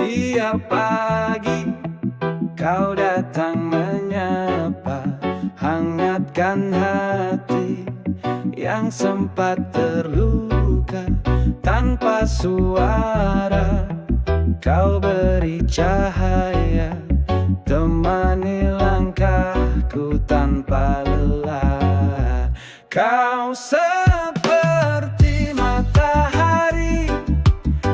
Tiap pagi kau datang menyapa, hangatkan hati yang sempat terluka. Tanpa suara kau beri cahaya, temani langkahku tanpa lelah. Kau seperti matahari,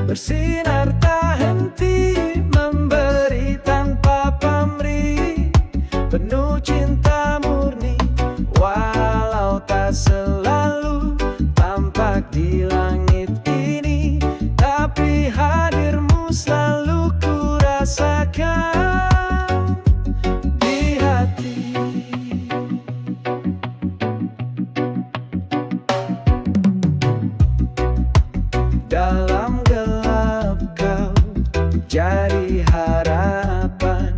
bersinar tak henti, memberi tanpa pamrih, penuh cinta murni. Walau tak selalu tampak di langit ini, tapi hadirmu selalu ku rasakan di hati. Dalam gelap kau jadi harapan,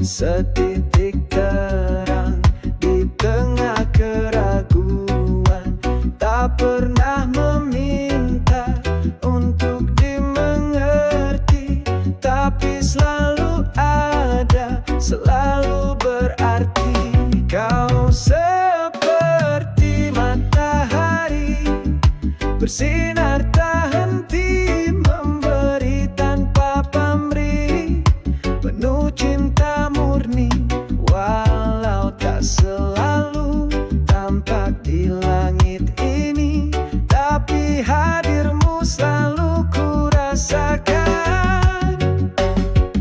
setitik terang di tengah keraguan. Tak pernah meminta untuk dimengerti, tapi selalu ada, selalu berarti. Kau seperti matahari, bersinar tak henti, memberi tanpa pamrih, penuh cinta murni. Walau tak selalu tampak di langit ini, tapi hadirmu selalu ku rasakan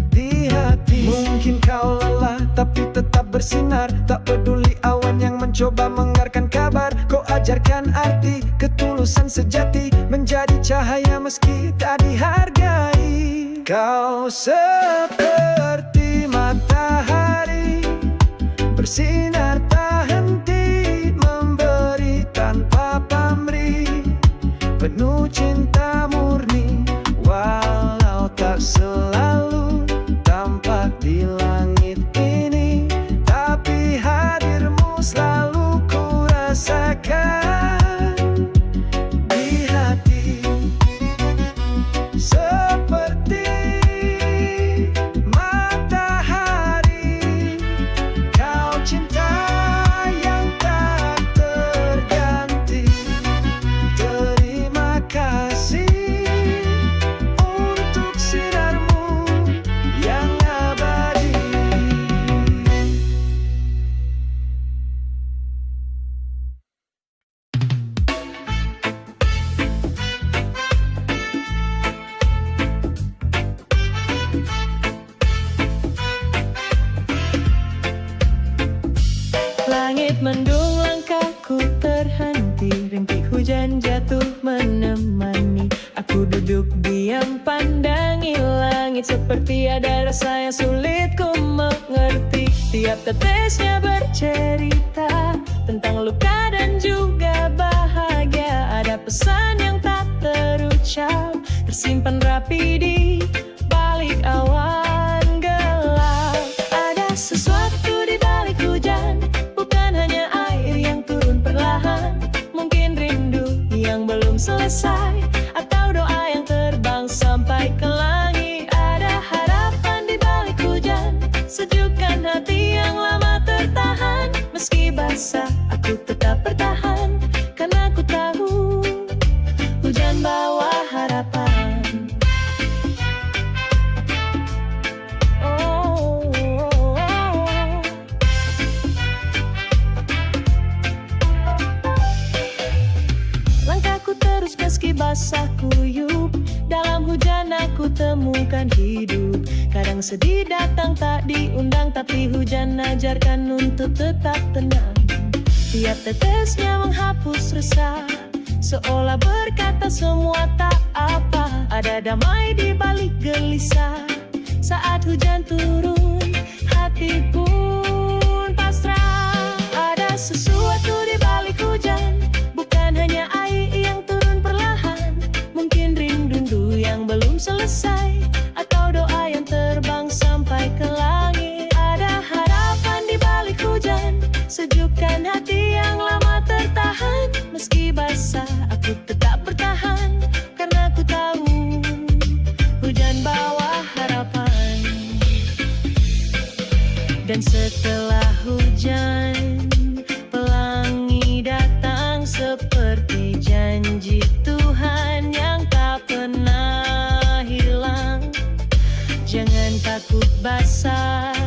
di hati. Mungkin kau lelah tapi tetap bersinar, tak peduli awan yang mencoba mengarkan kabar. Kau ajarkan arti ketulusan sejati, menjadi cahaya meski tak dihargai. Kau seperti matahari, bersinar tak henti, memberi tanpa pamrih, penuh cinta murni. Walau tak selalu tampak di langit ini, tapi hadirmu selalu ku rasakan di hati. Seperti matahari, kau cinta yang tak terganti. Terima kasih untuk sinarmu yang abadi. Langit mendung, langkahku terhenti, rintik hujan jatuh menemani. Aku duduk diam pandangi langit, seperti ada rasa yang sulit ku mengerti. Tiap tetesnya bercerita tentang luka dan juga bahagia. Ada pesan yang tak terucap, tersimpan rapi di balik awan gelap. Ada sesuatu di balik hujan, bukan hanya air yang turun perlahan. Mungkin rindu yang belum selesai, atau doa yang terbang sampai ke langit. Ada harapan di balik hujan, sejukkan hati yang lama tertahan. Meski basah, aku tetap bertahan, karena aku tahu hujan bawa harapan. Langkahku terus meski basah kuyup, dalam hujan aku temukan hidup. Kadang sedih datang tak diundang, tapi hujan ajarkan untuk tetap tenang. Tiap tetesnya menghapus resah, seolah berkata semua tak apa. Ada damai di balik gelisah, saat hujan turun hati pun pasrah. Ada sesuatu di balik hujan, bukan hanya air yang turun perlahan. Mungkin rindu yang belum selesai, atau doa yang terbang sampai ke langit. Ada harapan di balik hujan, sejukkan hati yang lama tertahan. Meski basah, aku tetap bertahan, karena aku tahu hujan bawa harapan. Dan setelah hujan, pelangi datang seperti janji Tuhan yang tak pernah hilang. Jangan takut basah,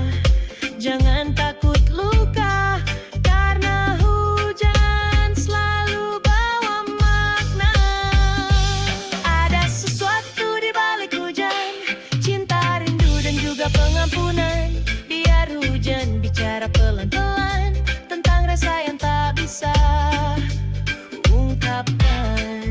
jangan takut luka, karena hujan selalu bawa makna. Ada sesuatu di balik hujan, cinta, rindu, dan juga pengampunan. Biar hujan bicara pelan-pelan tentang rasa yang tak bisa ungkapkan.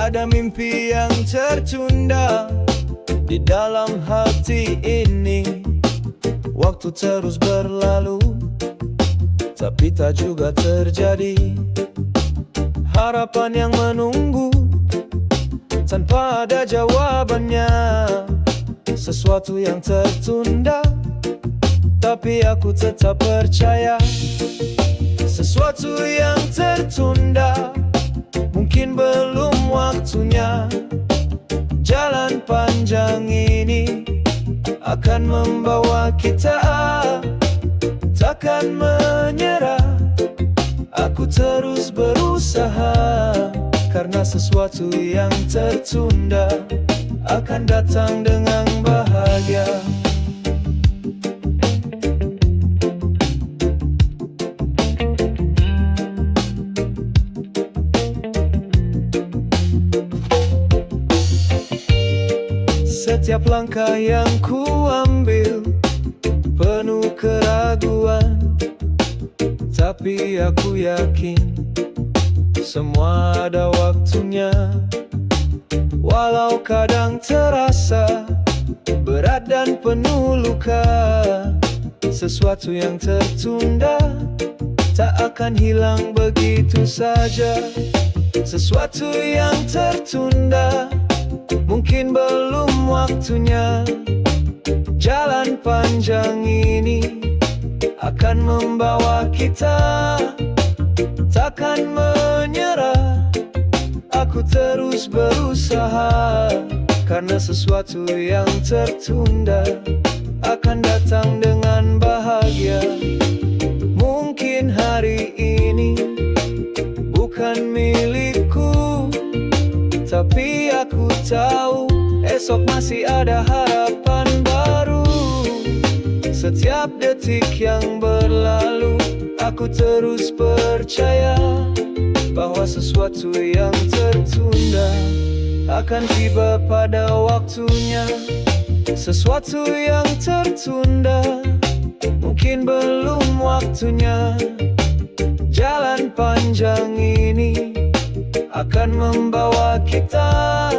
Ada mimpi yang tertunda di dalam hati ini. Waktu terus berlalu, tapi tak juga terjadi. Harapan yang menunggu tanpa ada jawabannya. Sesuatu yang tertunda, tapi aku tetap percaya. Sesuatu yang tertunda, mungkin belum waktunya. Jalan panjang ini akan membawa kita, takkan menyerah. Aku terus berusaha, karena sesuatu yang tertunda akan datang dengan bahagia. Setiap langkah yang ku ambil penuh keraguan, tapi aku yakin semua ada waktunya. Walau kadang terasa berat dan penuh luka, sesuatu yang tertunda tak akan hilang begitu saja. Sesuatu yang tertunda, mungkin belum waktunya. Jalan panjang ini akan membawa kita, takkan menyerah. Aku terus berusaha, karena sesuatu yang tertunda akan datang dengan bahagia. Mungkin hari ini bukan milikku, tapi aku tahu esok masih ada harapan baru. Setiap detik yang berlalu, aku terus percaya bahwa sesuatu yang tertunda akan tiba pada waktunya. Sesuatu yang tertunda, mungkin belum waktunya. Jalan panjang ini akan membawa kita,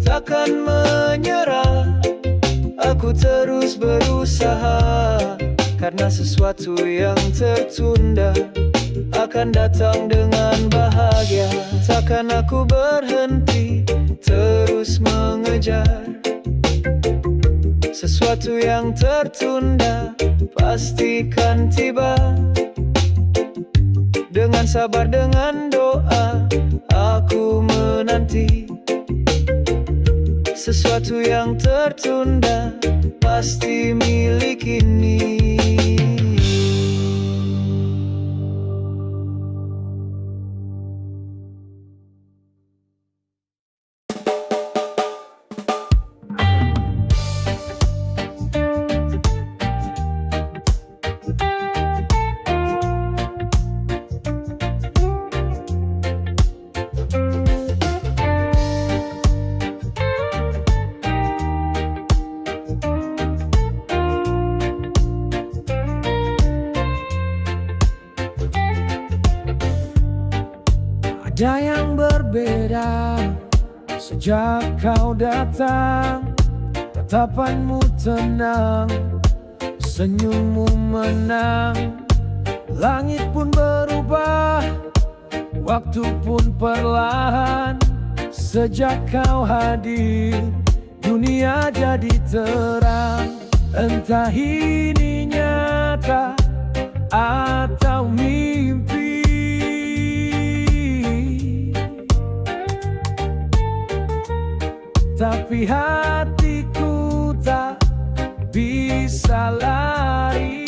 takkan menyerah. Aku terus berusaha, karena sesuatu yang tertunda akan datang dengan bahagia. Takkan aku berhenti terus mengejar sesuatu yang tertunda, pastikan tiba. Dengan sabar, dengan doa, aku menanti sesuatu yang tertunda pasti milik ini. ada yang berbeda sejak kau datang. Tatapanmu tenang, senyummu menang. Langit pun berubah, waktu pun perlahan. Sejak kau hadir, dunia jadi terang. Entah ini nyata atau mimpi, tapi hatiku tak bisa lari.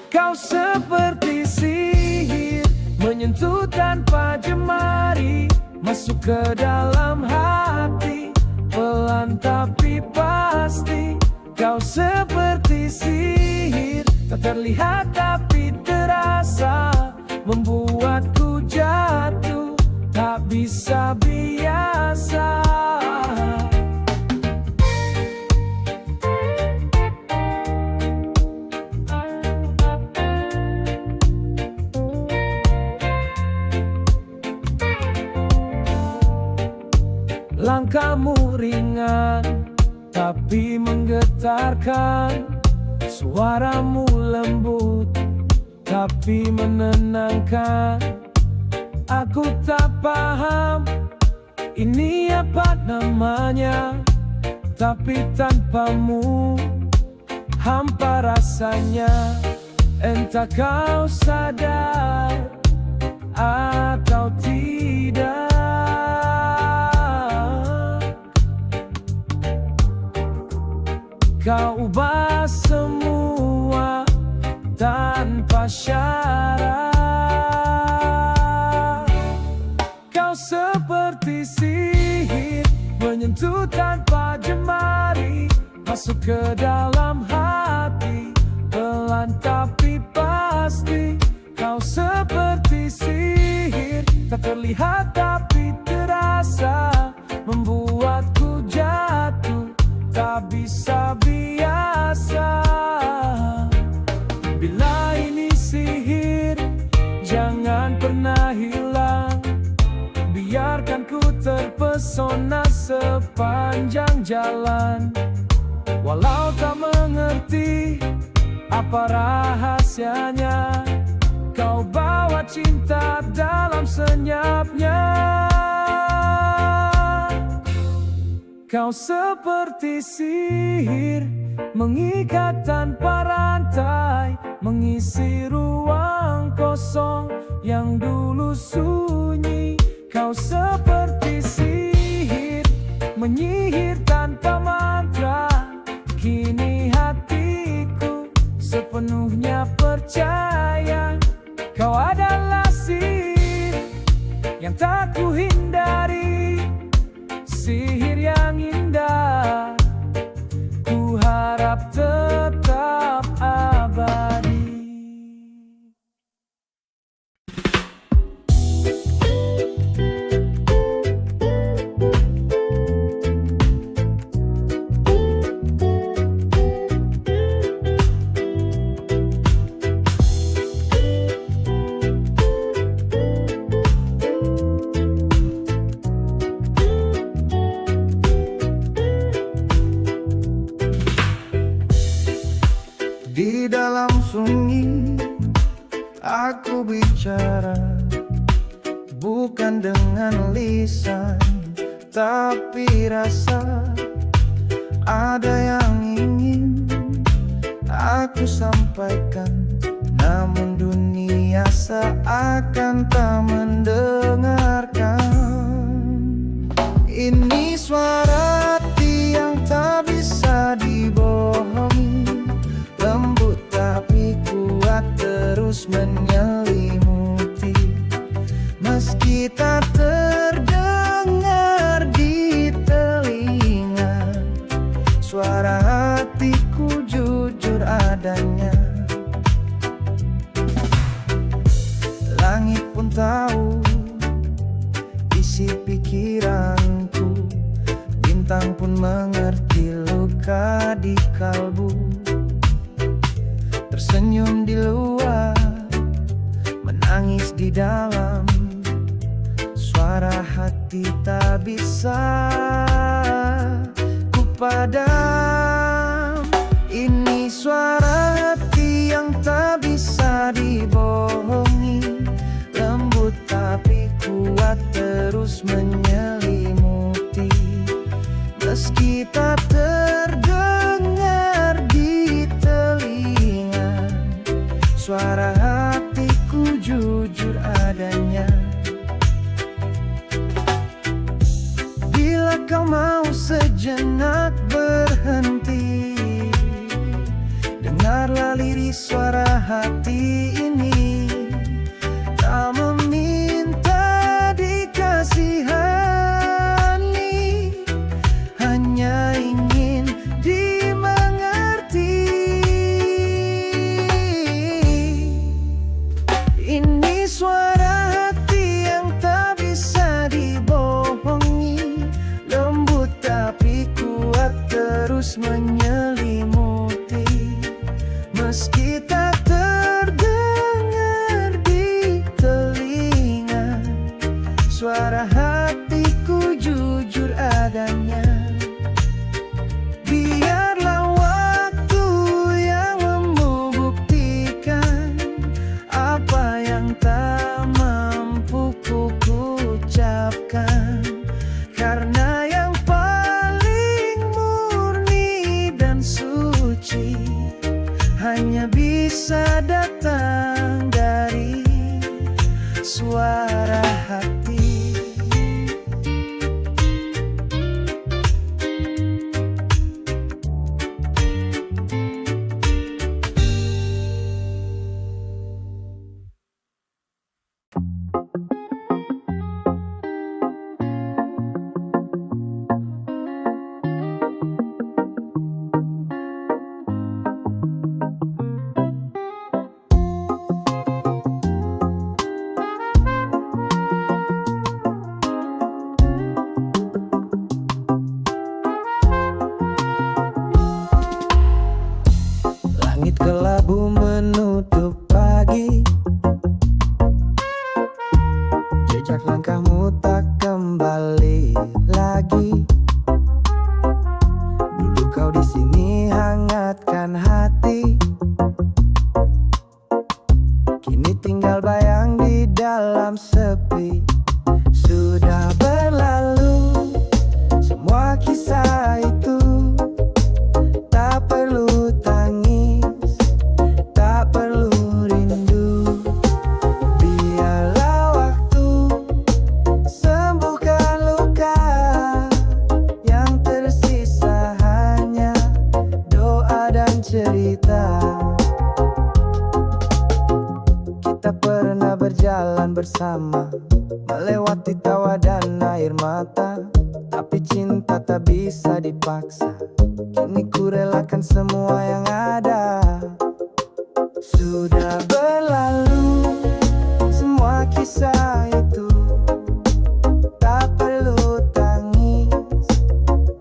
Kau seperti sihir, menyentuh tanpa jemari, masuk ke dalam hati, pelan tapi pasti. Kau seperti sihir, tak terlihat tapi terasa, membuatku jatuh, tak bisa biasa. Langkahmu ringan, tapi menggetarkan. Suaramu lembut, tapi menenangkan. Aku tak paham ini apa namanya, tapi tanpamu hampa rasanya. Entah kau sadar atau tidak, kau ubah semua tanpa syarat. Kau seperti sihir, menyentuh tanpa jemari, masuk ke dalam hati, pelan tapi pasti. Kau seperti sihir, tak terlihat tapi terasa, membuatku jatuh, tak bisa biasa. Bila ini sihir, jangan pernah hilang. Biarkan ku terpesona sepanjang jalan. Walau tak mengerti apa rahasianya, kau bawa cinta dalam senyapnya. Kau seperti sihir, mengikat tanpa rantai, mengisi ruang kosong yang dulu sunyi. Kau seperti sihir, menyihir tanpa mantra. Kini hatiku sepenuhnya percaya, kau adalah sihir yang tak ku hindari. Sihir yang indah, ku harap tetap abadi. Di dalam sunyi aku bicara, bukan dengan lisan tapi rasa. Ada yang ingin aku sampaikan, namun dunia seakan tak mendengarkan. Ini suara hati yang tak bisa dibohongi, lembut tapi kuat terus menyelimuti. Meski tak terdengar di telinga, suara hatiku jujur adanya. Langit pun tahu isi pikiranku, bintang pun mengerti luka di kalbu. Tersenyum di luar, menangis di dalam. Suara hati tak bisa ku padam. Ini suara hati yang tak bisa dibohongi, lembut tapi kuat terus menyelimuti. Meski tak terdengar di telinga, suara hatiku jujur adanya. Bila kau mau sejenak berhenti, dengarlah lirik suara hati ini. Tak meminta dikasihani, hanya ingin dimengerti. Ini suara hati yang tak bisa dibohongi, lembut tapi kuat terus menyelimuti. Meski tak terdengar di telinga, suara hatiku jujur adanya. Biarlah waktu yang membuktikan apa yang tak mampu ku ucapkan. Karena yang paling murni dan suci hanya bisa datang dari suara hati. Langit kelabu menutup pagi, jejak langkahmu tak kembali lagi. Dulu kau di sini hangatkan hati, kini tinggal bayang di dalam sepi. Sudah berlalu semua kisah itu, tak perlu tangis, tak perlu rindu. Biarlah waktu sembuhkan luka, yang tersisa hanya doa dan cerita. Kita pernah berjalan bersama, melewati tawa dan air mata. Tapi cinta tak bisa dipaksa, kini ku relakan semua yang ada. Sudah berlalu semua kisah itu, tak perlu tangis,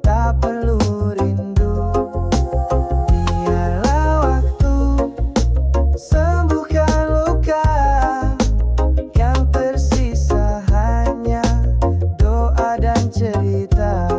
tak perlu rindu. Biarlah waktu sembuhkan luka, yang tersisa hanya doa dan cerita.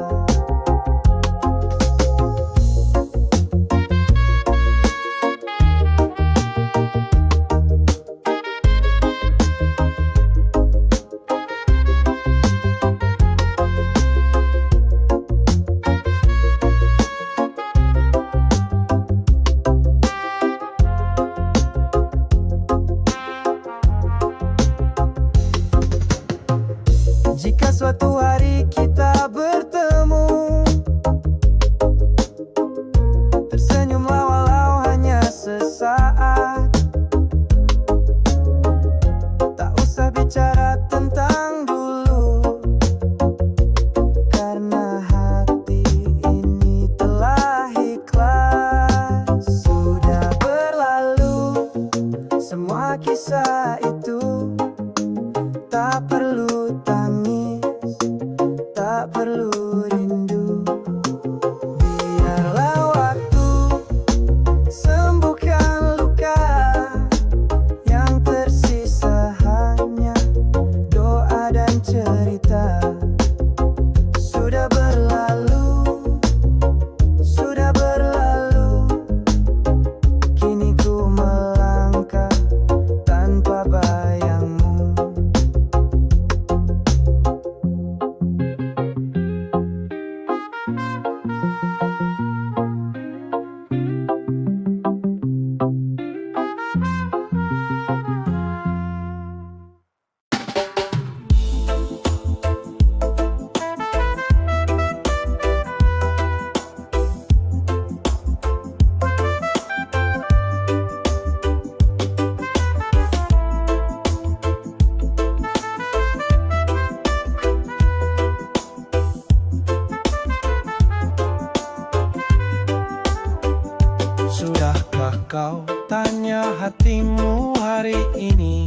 Coba kau tanya hatimu hari ini,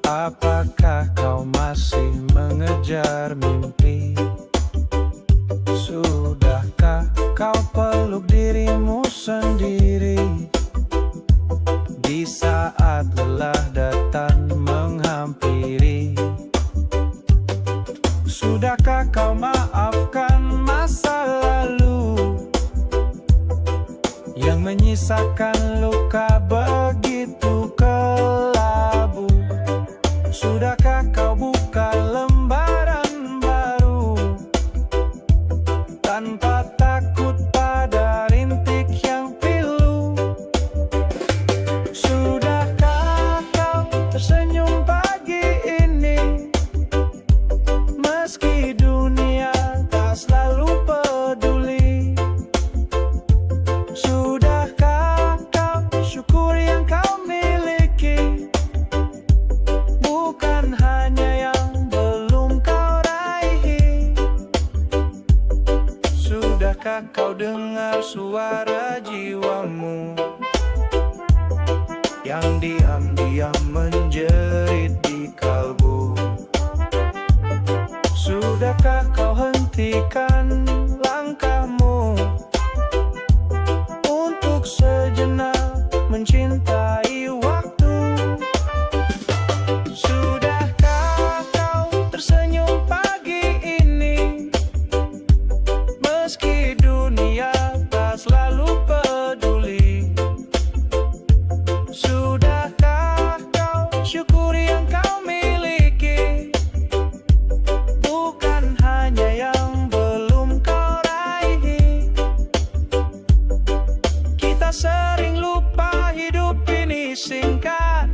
apakah kau masih mengejar mimpi? Sudahkah kau peluk dirimu sendiri di saat lelah datang menghampiri? Sudahkah kau maafkan masa lalu yang menyisakan luka begitu kelabu? Sudahkah kau buka lembaran baru tanpa takut pada rintik yang pilu? Sudahkah kau tersenyum pagi ini meski dunia tak selalu peduli? Sudahkah kau syukuri yang kau miliki, bukan hanya yang belum kau raih? Sudahkah kau dengar suara jiwamu yang diam-diam menjerit di kalbu? Sudahkah kau hentikan langkahmu untuk sejenak mencintai waktu? Sudahkah kau tersenyum pagi ini meski dunia tak selalu peduli? Sudahkah kau syukuri yang kau miliki, bukan hanya yang belum kau raih? Kita sering lupa hidup ini singkat,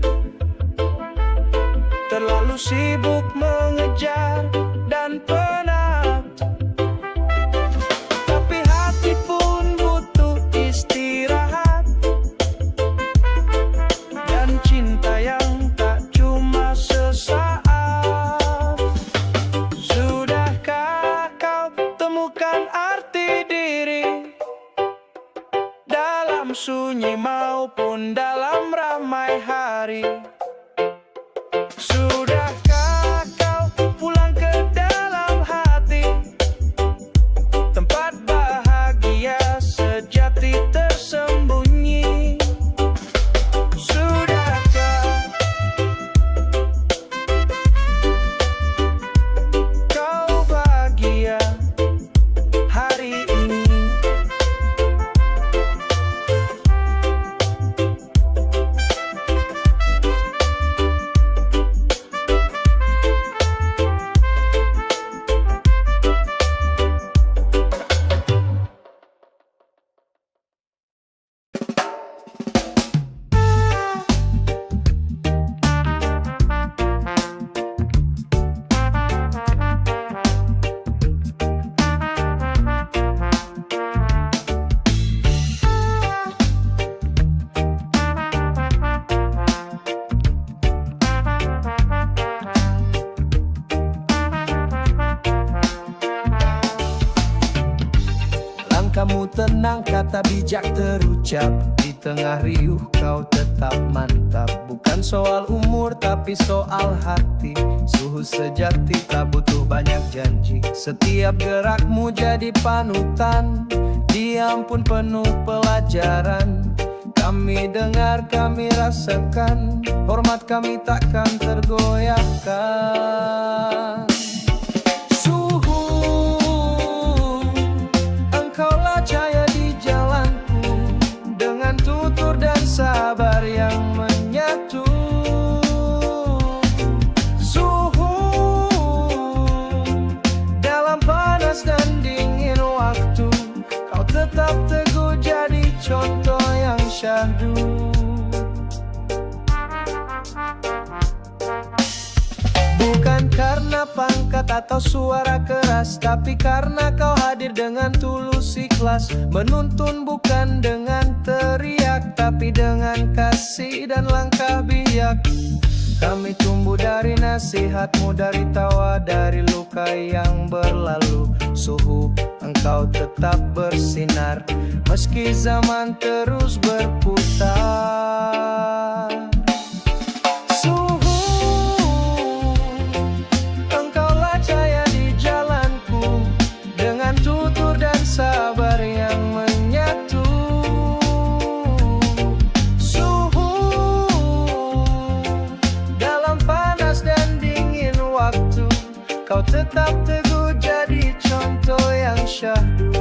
terlalu sibuk mengejar dan penat. Tapi hati pun butuh istirahat, dan cinta yang tak cuma sesaat. Sudahkah kau temukan arti diri dalam sunyi maupun dalam ramai hari? Sudahkah kau pulang ke dalam hati, tempat bahagia sejati tersembunyi? Sudahkah kau bahagia hari ini? Langkahmu tenang, kata bijak terucap. Di tengah riuh kau tetap mantap. Bukan soal umur tapi soal hati. Suhu sejati tak butuh banyak janji. Setiap gerakmu jadi panutan. Diam pun penuh pelajaran. Kami dengar, kami rasakan. Hormat kami takkan tergoyahkan. Sabar yang menyatu. Suhu dalam panas dan dingin waktu, kau tetap teguh jadi contoh yang syahdu. Bukan karena pangkat atau suara keras, tapi karena kau hadir dengan tulus ikhlas. Menuntun bukan dengan teriak, tapi dengan kasih dan langkah bijak. Kami tumbuh dari nasihatmu, dari tawa, dari luka yang berlalu. Suhu, engkau tetap bersinar meski zaman terus berputar. Suhu, engkaulah cahaya di jalanku, dengan tutur dan sabar yang menyatu. Suhu, dalam panas dan dingin waktu, kau tetap teguh jadi contoh yang syahdu.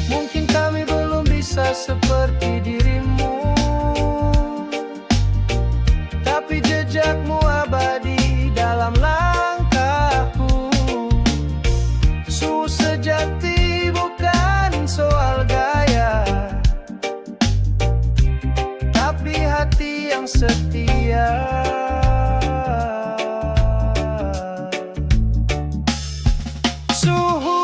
Mungkin kami belum bisa seperti dirimu, tapi jejakmu abadi dalam langkahku. Suhu sejati bukan soal gaya, tapi hati yang setia. Suhu,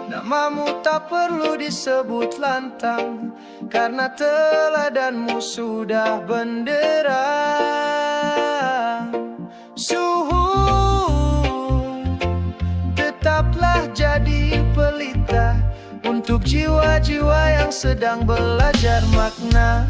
namamu tak perlu disebut lantang, karena teladanmu sudah benderang. Suhu, tetaplah jadi pelita untuk jiwa-jiwa yang sedang belajar makna.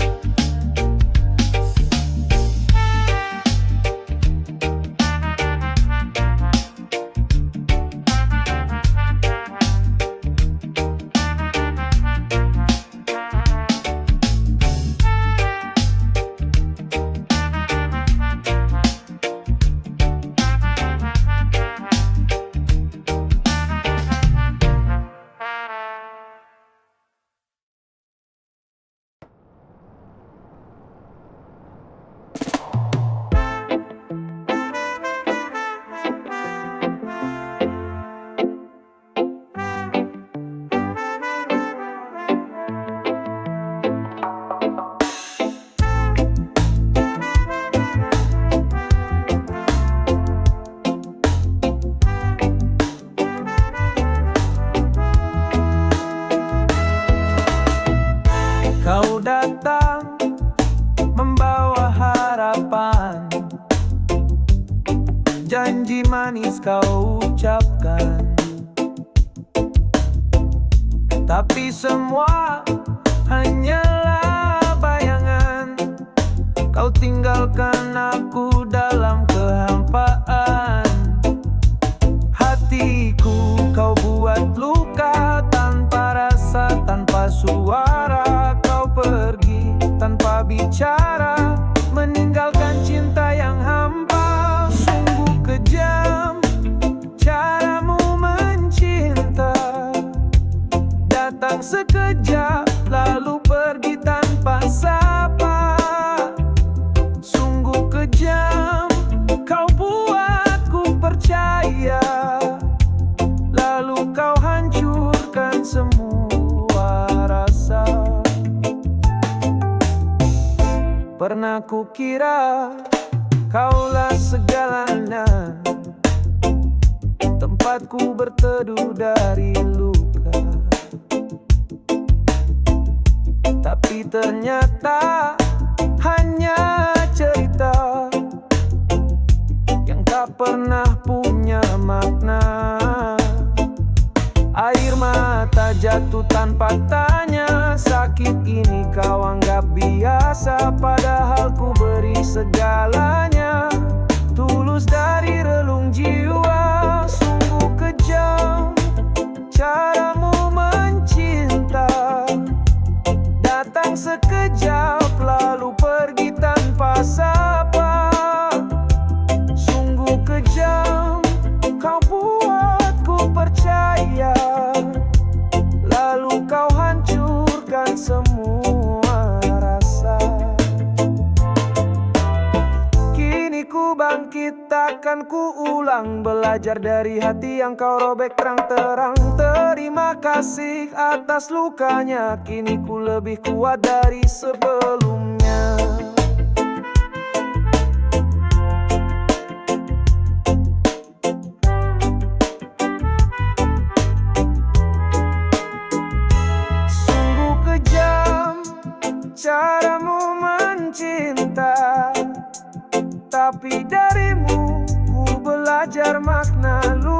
Kau datang membawa harapan, janji manis kau ucapkan, tapi semua hanyalah bayangan. Kau tinggalkan aku dalam kehampaan. Hatiku kau buat luka tanpa rasa, tanpa suara. Kau pergi tanpa bicara, meninggalkan cinta yang hampa. Sungguh kejam caramu mencinta, datang sekejap lalu pergi tanpa sapa. Sungguh kejam kau buatku percaya, lalu kau hancurkan semua rasa. Pernah kukira kaulah segalanya, tempatku berteduh dari luka, tapi ternyata hanya cerita yang tak pernah punya makna. Air mata jatuh tanpa tanya, sakit ini kau anggap biasa, padahal ku beri segalanya, tulus dari relung jiwa. Sungguh kejam caramu mencinta, datang sekejap lalu pergi tanpa sapa. Sungguh kejam kau buatku percaya, lalu kau hancurkan semua rasa. Kini ku bangkit, takkan ku ulang, belajar dari hati yang kau robek terang-terang. Terima kasih atas lukanya, kini ku lebih kuat dari sebelumnya. Sungguh kejam caramu Tapi darimu ku belajar makna luka.